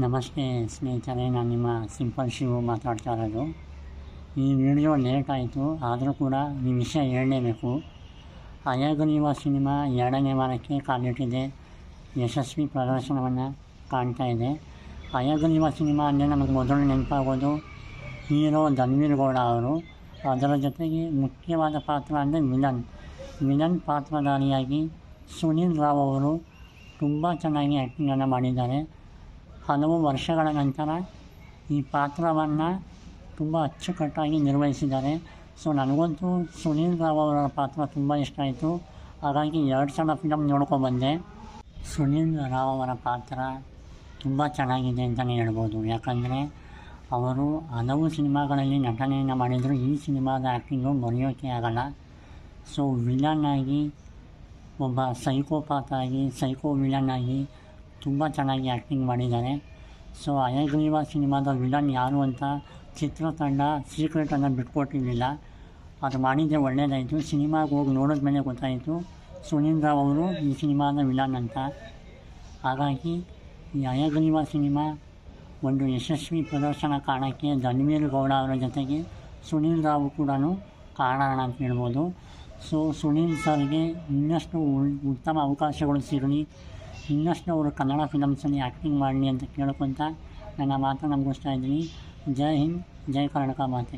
ನಮಸ್ತೆ ಸ್ನೇಹಿತರೆ, ನಾನು ನಿಮ್ಮ ಸಿಂಪಲ್ ಶಿವು ಮಾತಾಡ್ತಾ ಇರೋದು. ಈ ವಿಡಿಯೋ ಲೇಟ್ ಆಯಿತು, ಆದರೂ ಕೂಡ ಈ ವಿಷಯ ಹೇಳಲೇಬೇಕು. ಹಯಗ್ರೀವ ಸಿನಿಮಾ 2ನೇ ವಾರಕ್ಕೆ ಕಾಲಿಟ್ಟಿದೆ. ಯಶಸ್ವಿ ಪ್ರದರ್ಶನವನ್ನು ಕಾಣ್ತಾ ಇದೆ. ಹಯಗ್ರೀವ ಸಿನಿಮಾ ಅಂದರೆ ನಮಗೆ ಮೊದಲು ನೆನಪಾಗೋದು ಹೀರೋ ಧನ್ವೀರ್ ಗೌಡ ಅವರು. ಅದರ ಜೊತೆಗೆ ಮುಖ್ಯವಾದ ಪಾತ್ರ ಅಂದರೆ ವಿಲನ್ ಪಾತ್ರಧಾರಿಯಾಗಿ ಸುನೀಲ್ ರಾವ್ ಅವರು ತುಂಬ ಚೆನ್ನಾಗಿ ಆ್ಯಕ್ಟಿಂಗನ್ನು ಮಾಡಿದ್ದಾರೆ. ಹಲವು ವರ್ಷಗಳ ನಂತರ ಈ ಪಾತ್ರವನ್ನು ತುಂಬ ಅಚ್ಚುಕಟ್ಟಾಗಿ ನಿರ್ವಹಿಸಿದ್ದಾರೆ. ಸೊ ನನಗಂತೂ ಸುನೀಲ್ ರಾವ್ ಅವರ ಪಾತ್ರ ತುಂಬ ಇಷ್ಟ ಆಯಿತು. ಹಾಗಾಗಿ 2 ಸಲ ಫಿಲಮ್ ನೋಡ್ಕೊಬಂದೆ. ಸುನೀಲ್ ರಾವ್ ಅವರ ಪಾತ್ರ ತುಂಬ ಚೆನ್ನಾಗಿದೆ ಅಂತಲೇ ಹೇಳ್ಬೋದು. ಯಾಕಂದರೆ ಅವರು ಹಲವು ಸಿನಿಮಾಗಳಲ್ಲಿ ನಟನೆಯನ್ನು ಮಾಡಿದರು. ಈ ಸಿನಿಮಾದ ಆ್ಯಕ್ಟಿಂಗು ಮರೆಯೋಕ್ಕೆ ಆಗಲ್ಲ. ಸೊ ವಿಲನ್ ಆಗಿ, ಒಬ್ಬ ಸೈಕೋ ವಿಲನ್ ಆಗಿ ತುಂಬ ಚೆನ್ನಾಗಿ ಆ್ಯಕ್ಟಿಂಗ್ ಮಾಡಿದ್ದಾರೆ. ಸೊ ಹಯಗ್ರೀವ ಸಿನಿಮಾದ ವಿಲನ್ ಯಾರು ಅಂತ ಚಿತ್ರತಂಡ ಸೀಕ್ರೆಟನ್ನು ಬಿಟ್ಕೊಟ್ಟಿರಲಿಲ್ಲ. ಅದು ಮಾಡಿದ್ದೆ ಒಳ್ಳೆಯದಾಯಿತು. ಸಿನಿಮಾಗೆ ಹೋಗಿ ನೋಡಿದ ಮೇಲೆ ಗೊತ್ತಾಯಿತು ಸುನೀಲ್ ರಾವ್ ಅವರು ಈ ಸಿನಿಮಾದ ವಿಲನ್ ಅಂತ. ಹಾಗಾಗಿ ಈ ಹಯಗ್ರೀವ ಸಿನಿಮಾ ಒಂದು ಯಶಸ್ವಿ ಪ್ರದರ್ಶನ ಕಾರಣಕ್ಕೆ ಧನ್ವೀರ್ ಗೌಡ ಅವರ ಜೊತೆಗೆ ಸುನೀಲ್ ರಾವ್ ಕೂಡ ಕಾರಣ ಅಂತ ಹೇಳ್ಬೋದು. ಸೊ ಸುನೀಲ್ ಸರ್ಗೆ ಇನ್ನಷ್ಟು ಉತ್ತಮ ಅವಕಾಶಗಳು ಸಿಗಲಿ, ಇನ್ನಷ್ಟು ಅವರು ಕನ್ನಡ ಫಿಲಮ್ಸಲ್ಲಿ ಆ್ಯಕ್ಟಿಂಗ್ ಮಾಡಲಿ ಅಂತ ಕೇಳ್ಕೊತ ನನ್ನ ಮಾತನ್ನು ಮುಗಿಸ್ತಾ ಇದ್ದೀನಿ. ಜೈ ಹಿಂದ್, ಜೈ ಕರ್ನಾಟಕ ಮಾತೆ.